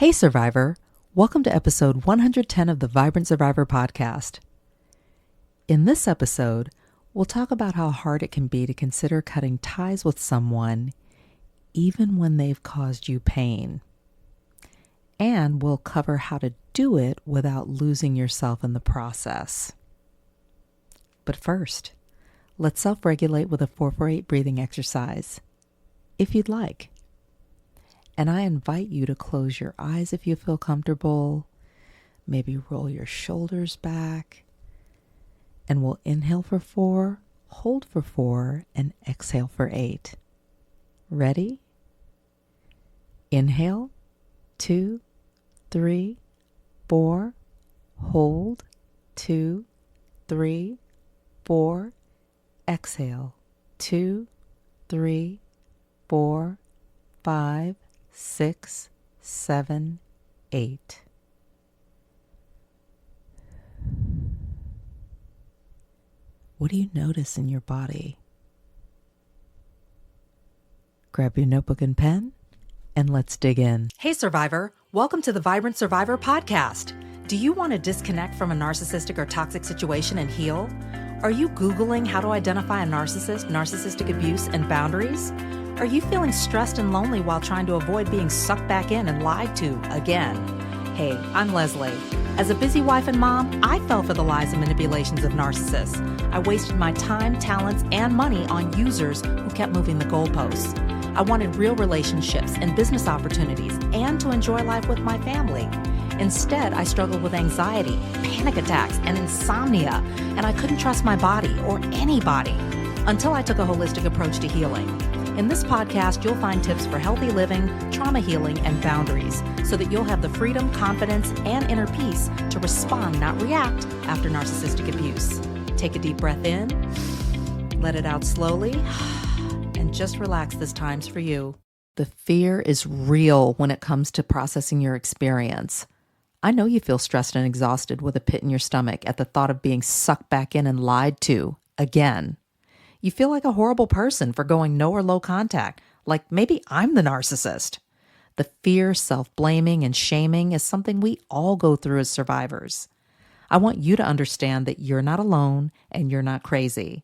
Hey Survivor, welcome to episode 110 of the Vibrant Survivor podcast. In this episode, we'll talk about how hard it can be to consider cutting ties with someone even when they've caused you pain. And we'll cover how to do it without losing yourself in the process. But first, let's self-regulate with a 4-4-8 breathing exercise, if you'd like. And I invite you to close your eyes if you feel comfortable. Maybe roll your shoulders back. And we'll inhale for 4, hold for 4, and exhale for 8. Ready? Inhale, 2, 3, 4. Hold, 2, 3, 4. Exhale, 2, 3, 4, 5, 6, 7, 8. What do you notice in your body? Grab your notebook and pen, and let's dig in. Hey Survivor, welcome to the Vibrant Survivor podcast. Do you want to disconnect from a narcissistic or toxic situation and heal? Are you Googling how to identify a narcissist, narcissistic abuse, and boundaries? Are you feeling stressed and lonely while trying to avoid being sucked back in and lied to again? Hey, I'm Lesley. As a busy wife and mom, I fell for the lies and manipulations of narcissists. I wasted my time, talents, and money on users who kept moving the goalposts. I wanted real relationships and business opportunities and to enjoy life with my family. Instead, I struggled with anxiety, panic attacks, and insomnia, and I couldn't trust my body or anybody until I took a holistic approach to healing. In this podcast, you'll find tips for healthy living, trauma healing, and boundaries so that you'll have the freedom, confidence, and inner peace to respond, not react, after narcissistic abuse. Take a deep breath in, let it out slowly, and just relax. This time's for you. The fear is real when it comes to processing your experience. I know you feel stressed and exhausted with a pit in your stomach at the thought of being sucked back in and lied to again. You feel like a horrible person for going no or low contact, like maybe I'm the narcissist. The fear, self-blaming, and shaming is something we all go through as survivors. I want you to understand that you're not alone and you're not crazy.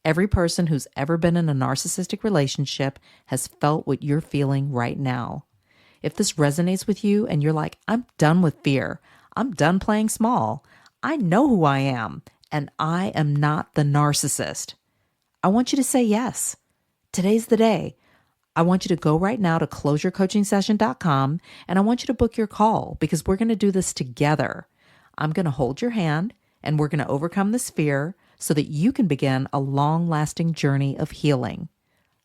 Every person who's ever been in a narcissistic relationship has felt what you're feeling right now. If this resonates with you and you're like, I'm done with fear, I'm done playing small, I know who I am, and I am not the narcissist, I want you to say yes. Today's the day. I want you to go right now to closeyourcoachingsession.com and I want you to book your call because we're going to do this together. I'm going to hold your hand and we're going to overcome this fear so that you can begin a long-lasting journey of healing.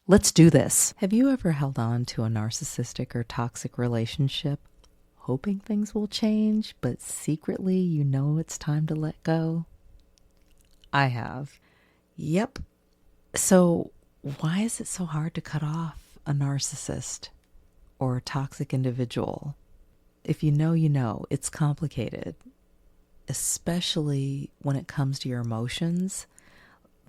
Let's do this. Have you ever held on to a narcissistic or toxic relationship, hoping things will change, but secretly you know it's time to let go? I have. Yep. So why is it so hard to cut off a narcissist or a toxic individual? If you know, you know. It's complicated, especially when it comes to your emotions.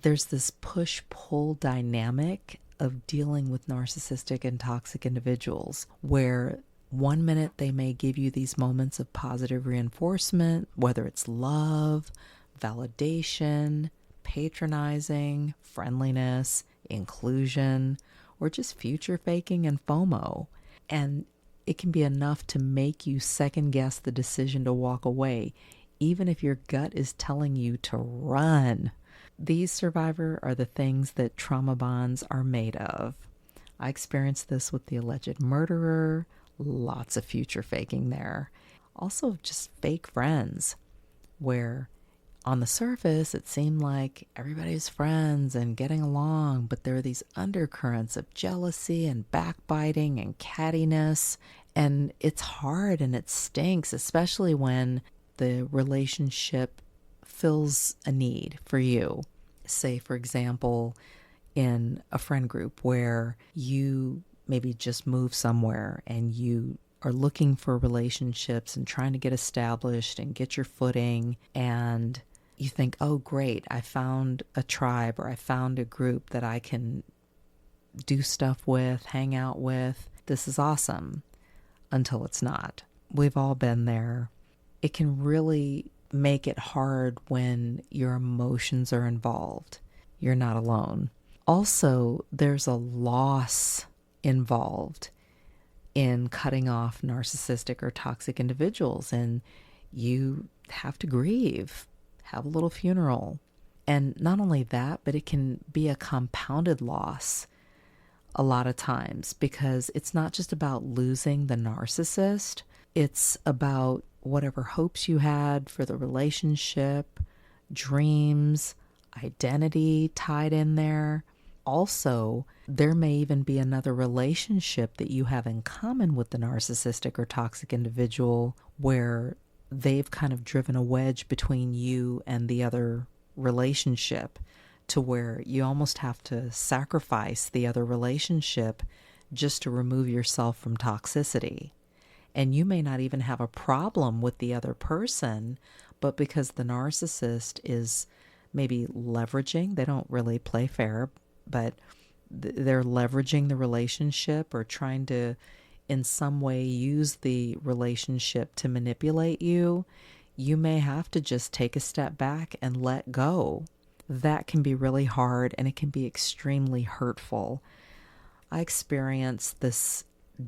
There's this push-pull dynamic of dealing with narcissistic and toxic individuals where one minute they may give you these moments of positive reinforcement, whether it's love, validation, patronizing, friendliness, inclusion, or just future faking and FOMO. And it can be enough to make you second guess the decision to walk away, even if your gut is telling you to run. These, Survivor, are the things that trauma bonds are made of. I experienced this with the alleged murderer, lots of future faking there. Also just fake friends, where on the surface, it seemed like everybody's friends and getting along, but there are these undercurrents of jealousy and backbiting and cattiness, and it's hard and it stinks, especially when the relationship fills a need for you. Say, for example, in a friend group where you maybe just move somewhere and you are looking for relationships and trying to get established and get your footing, and you think, oh, great, I found a tribe or I found a group that I can do stuff with, hang out with. This is awesome, until it's not. We've all been there. It can really make it hard when your emotions are involved. You're not alone. Also, there's a loss involved in cutting off narcissistic or toxic individuals, and you have to grieve, have a little funeral. And not only that, but it can be a compounded loss a lot of times, because it's not just about losing the narcissist. It's about whatever hopes you had for the relationship, dreams, identity tied in there. Also, there may even be another relationship that you have in common with the narcissistic or toxic individual where they've kind of driven a wedge between you and the other relationship, to where you almost have to sacrifice the other relationship just to remove yourself from toxicity. And you may not even have a problem with the other person, but because the narcissist is maybe leveraging, they don't really play fair, but they're leveraging the relationship or trying to in some way use the relationship to manipulate you, you may have to just take a step back and let go. That can be really hard, and it can be extremely hurtful. I experienced this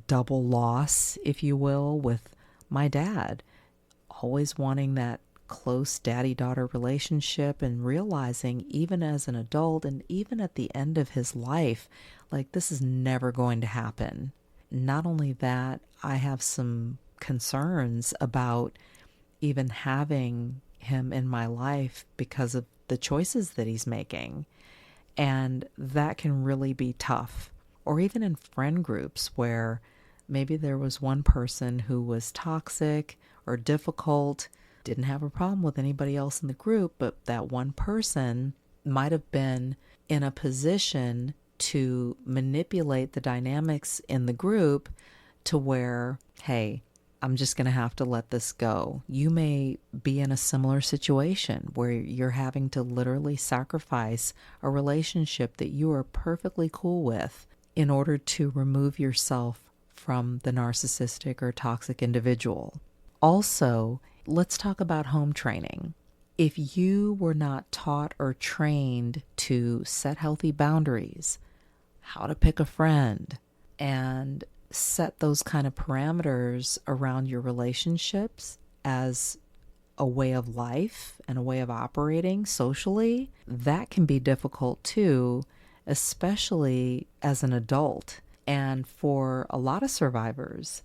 double loss, if you will, with my dad, always wanting that close daddy-daughter relationship, and realizing even as an adult and even at the end of his life, like, this is never going to happen. Not only that, I have some concerns about even having him in my life because of the choices that he's making. And that can really be tough. Or even in friend groups where maybe there was one person who was toxic or difficult, didn't have a problem with anybody else in the group, but that one person might have been in a position to manipulate the dynamics in the group to where, hey, I'm just going to have to let this go. You may be in a similar situation where you're having to literally sacrifice a relationship that you are perfectly cool with in order to remove yourself from the narcissistic or toxic individual. Also, let's talk about home training. If you were not taught or trained to set healthy boundaries, how to pick a friend, and set those kind of parameters around your relationships as a way of life and a way of operating socially, that can be difficult too, especially as an adult. And for a lot of survivors,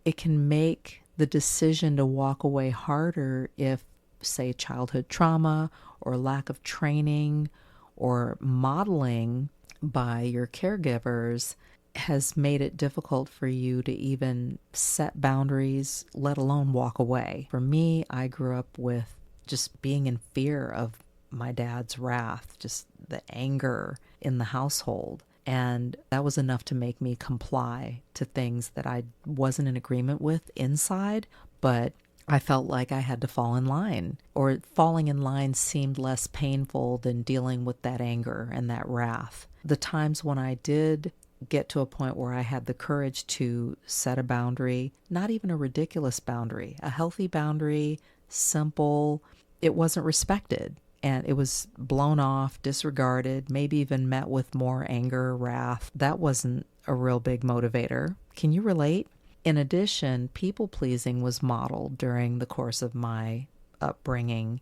it can make the decision to walk away harder if, say, childhood trauma or lack of training or modeling by your caregivers has made it difficult for you to even set boundaries, let alone walk away. For me, I grew up with just being in fear of my dad's wrath, just the anger in the household. And that was enough to make me comply to things that I wasn't in agreement with inside, but I felt like I had to fall in line, or falling in line seemed less painful than dealing with that anger and that wrath. The times when I did get to a point where I had the courage to set a boundary, not even a ridiculous boundary, a healthy boundary, simple, it wasn't respected. And it was blown off, disregarded, maybe even met with more anger, wrath. That wasn't a real big motivator. Can you relate? In addition, people-pleasing was modeled during the course of my upbringing.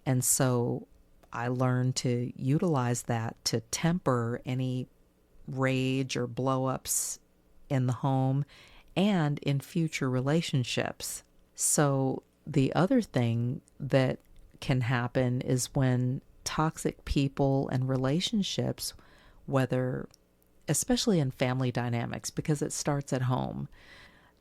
And so I learned to utilize that to temper any rage or blow-ups in the home and in future relationships. So the other thing that can happen is when toxic people and relationships, whether, especially in family dynamics, because it starts at home,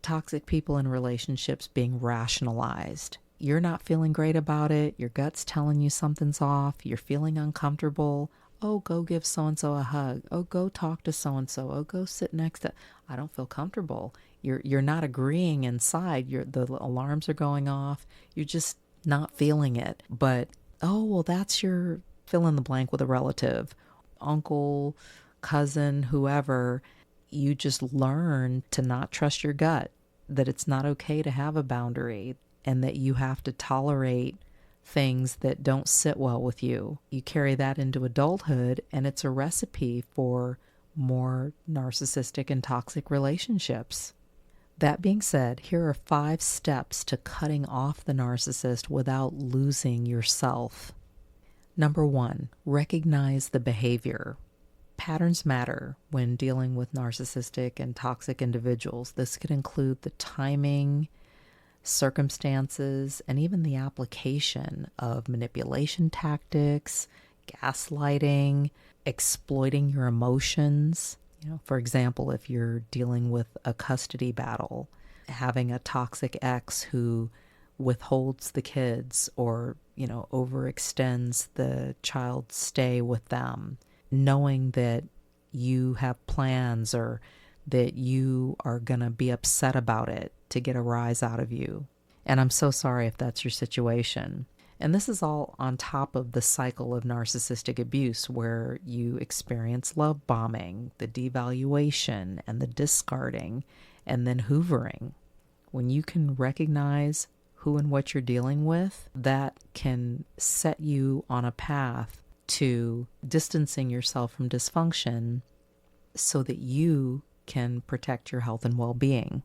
toxic people and relationships being rationalized. You're not feeling great about it. Your gut's telling you something's off. You're feeling uncomfortable. Oh, go give so-and-so a hug. Oh, go talk to so-and-so. Oh, go sit next to... I don't feel comfortable. You're not agreeing inside. The alarms are going off. You're just not feeling it. But, oh, well, that's your fill in the blank with a relative, uncle, cousin, whoever. You just learn to not trust your gut. that it's not okay to have a boundary and that you have to tolerate things that don't sit well with you. You carry that into adulthood, and it's a recipe for more narcissistic and toxic relationships. That being said, here are 5 steps to cutting off the narcissist without losing yourself. Number 1, recognize the behavior. Patterns matter when dealing with narcissistic and toxic individuals. This could include the timing, circumstances, and even the application of manipulation tactics, gaslighting, exploiting your emotions. For example, if you're dealing with a custody battle, having a toxic ex who withholds the kids or, overextends the child's stay with them, knowing that you have plans or that you are going to be upset about it to get a rise out of you. And I'm so sorry if that's your situation. And this is all on top of the cycle of narcissistic abuse where you experience love bombing, the devaluation, and the discarding, and then hoovering. When you can recognize who and what you're dealing with, that can set you on a path to distancing yourself from dysfunction so that you can protect your health and well-being.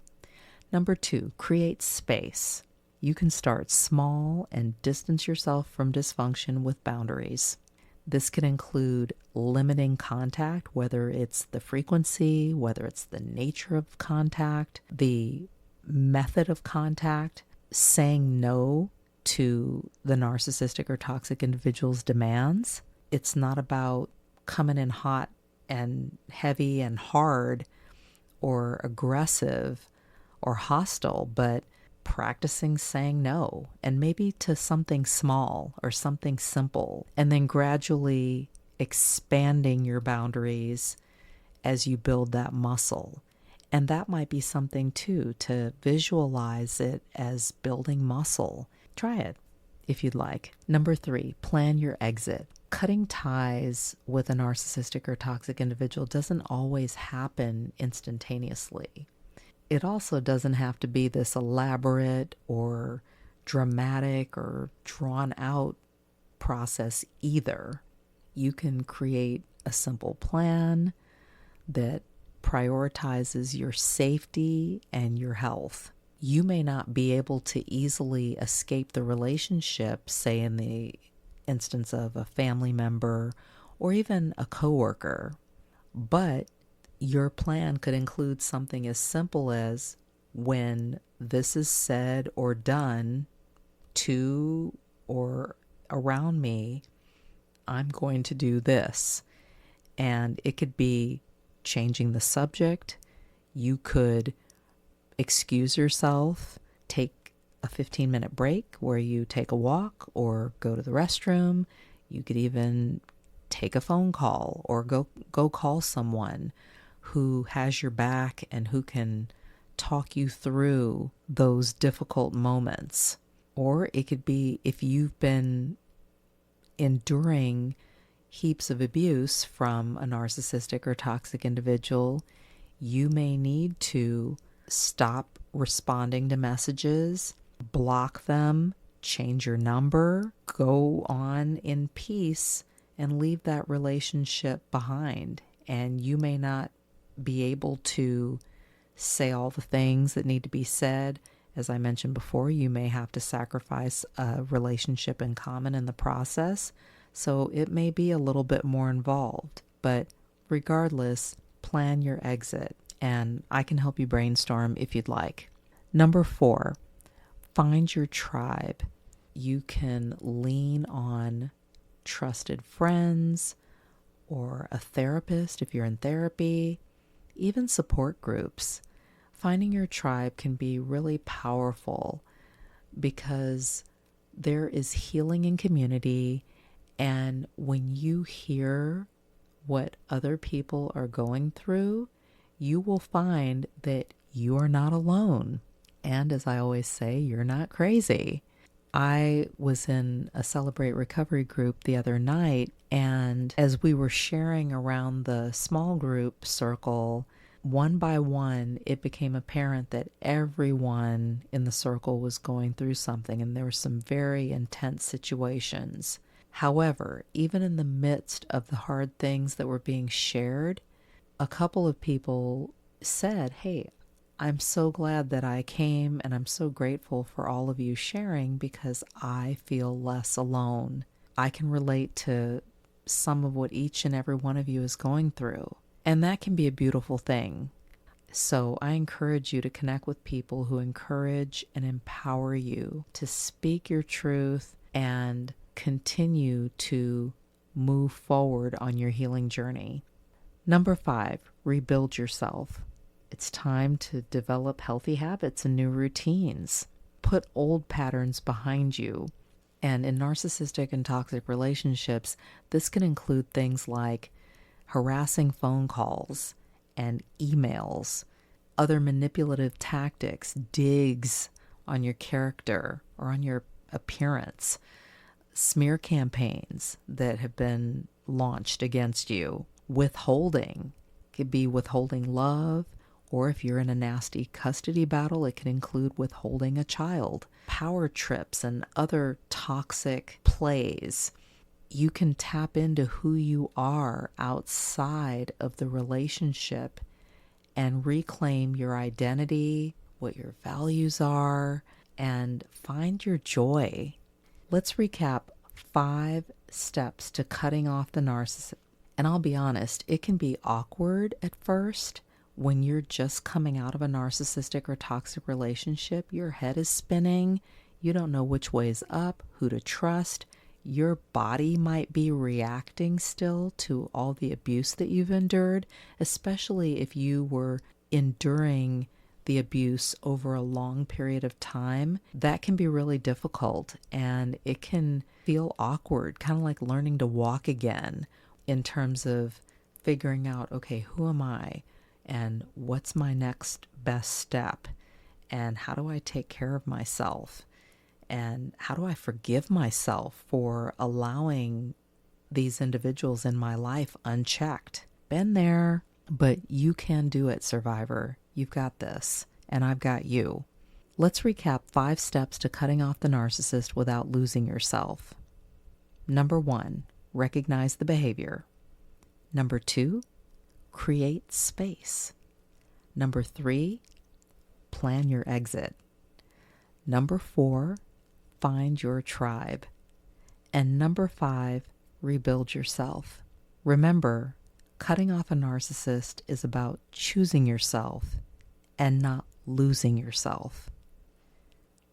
Number 2, create space. You can start small and distance yourself from dysfunction with boundaries. This could include limiting contact, whether it's the frequency, whether it's the nature of contact, the method of contact, saying no to the narcissistic or toxic individual's demands. It's not about coming in hot and heavy and hard or aggressive or hostile, but practicing saying no, and maybe to something small or something simple, and then gradually expanding your boundaries as you build that muscle. And that might be something too, to visualize it as building muscle. Try it if you'd like. Number 3, plan your exit. Cutting ties with a narcissistic or toxic individual doesn't always happen instantaneously. It also doesn't have to be this elaborate or dramatic or drawn out process either. You can create a simple plan that prioritizes your safety and your health. You may not be able to easily escape the relationship, say in the instance of a family member or even a coworker, but your plan could include something as simple as, when this is said or done to or around me, I'm going to do this. And it could be changing the subject. You could excuse yourself, take a 15-minute break where you take a walk or go to the restroom. You could even take a phone call or go call someone who has your back and who can talk you through those difficult moments. Or it could be, if you've been enduring heaps of abuse from a narcissistic or toxic individual, you may need to stop responding to messages, block them, change your number, go on in peace, and leave that relationship behind. And you may not be able to say all the things that need to be said. As I mentioned before, you may have to sacrifice a relationship in common in the process. So it may be a little bit more involved. But regardless, plan your exit. And I can help you brainstorm if you'd like. Number 4, find your tribe. You can lean on trusted friends or a therapist if you're in therapy, even support groups. Finding your tribe can be really powerful because there is healing in community, and when you hear what other people are going through, you will find that you are not alone. And as I always say, you're not crazy. I was in a Celebrate Recovery group the other night, and as we were sharing around the small group circle, one by one, it became apparent that everyone in the circle was going through something, and there were some very intense situations. However, even in the midst of the hard things that were being shared, a couple of people said, hey, I'm so glad that I came, and I'm so grateful for all of you sharing because I feel less alone. I can relate to some of what each and every one of you is going through. And that can be a beautiful thing. So I encourage you to connect with people who encourage and empower you to speak your truth and continue to move forward on your healing journey. Number 5, rebuild yourself. It's time to develop healthy habits and new routines. Put old patterns behind you. And in narcissistic and toxic relationships, this can include things like harassing phone calls and emails, other manipulative tactics, digs on your character or on your appearance, smear campaigns that have been launched against you, withholding. It could be withholding love, or if you're in a nasty custody battle, it can include withholding a child, power trips, and other toxic plays. You can tap into who you are outside of the relationship and reclaim your identity, what your values are, and find your joy. Let's recap 5 steps to cutting off the narcissist. And I'll be honest, it can be awkward at first when you're just coming out of a narcissistic or toxic relationship. Your head is spinning. You don't know which way is up, who to trust. Your body might be reacting still to all the abuse that you've endured, especially if you were enduring the abuse over a long period of time. That can be really difficult, and it can feel awkward, kind of like learning to walk again in terms of figuring out, okay, who am I? And what's my next best step? And how do I take care of myself? And how do I forgive myself for allowing these individuals in my life unchecked? Been there, but you can do it, survivor. You've got this, and I've got you. Let's recap 5 steps to cutting off the narcissist without losing yourself. Number 1, recognize the behavior. Number 2, create space. Number 3, plan your exit. Number 4, find your tribe. And number 5, rebuild yourself. Remember, cutting off a narcissist is about choosing yourself and not losing yourself.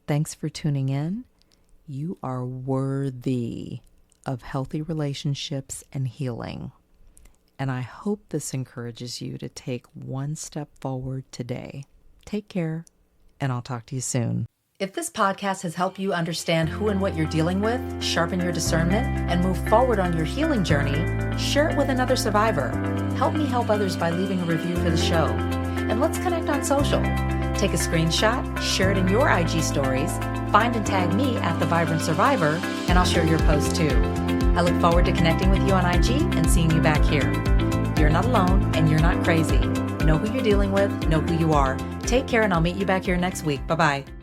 Thanks for tuning in. You are worthy of healthy relationships and healing. And I hope this encourages you to take one step forward today. Take care, and I'll talk to you soon. If this podcast has helped you understand who and what you're dealing with, sharpen your discernment, and move forward on your healing journey, share it with another survivor. Help me help others by leaving a review for the show. And let's connect on social. Take a screenshot, share it in your IG stories, find and tag me at The Vibrant Survivor, and I'll share your post too. I look forward to connecting with you on IG and seeing you back here. You're not alone, and you're not crazy. Know who you're dealing with, know who you are. Take care, and I'll meet you back here next week. Bye-bye.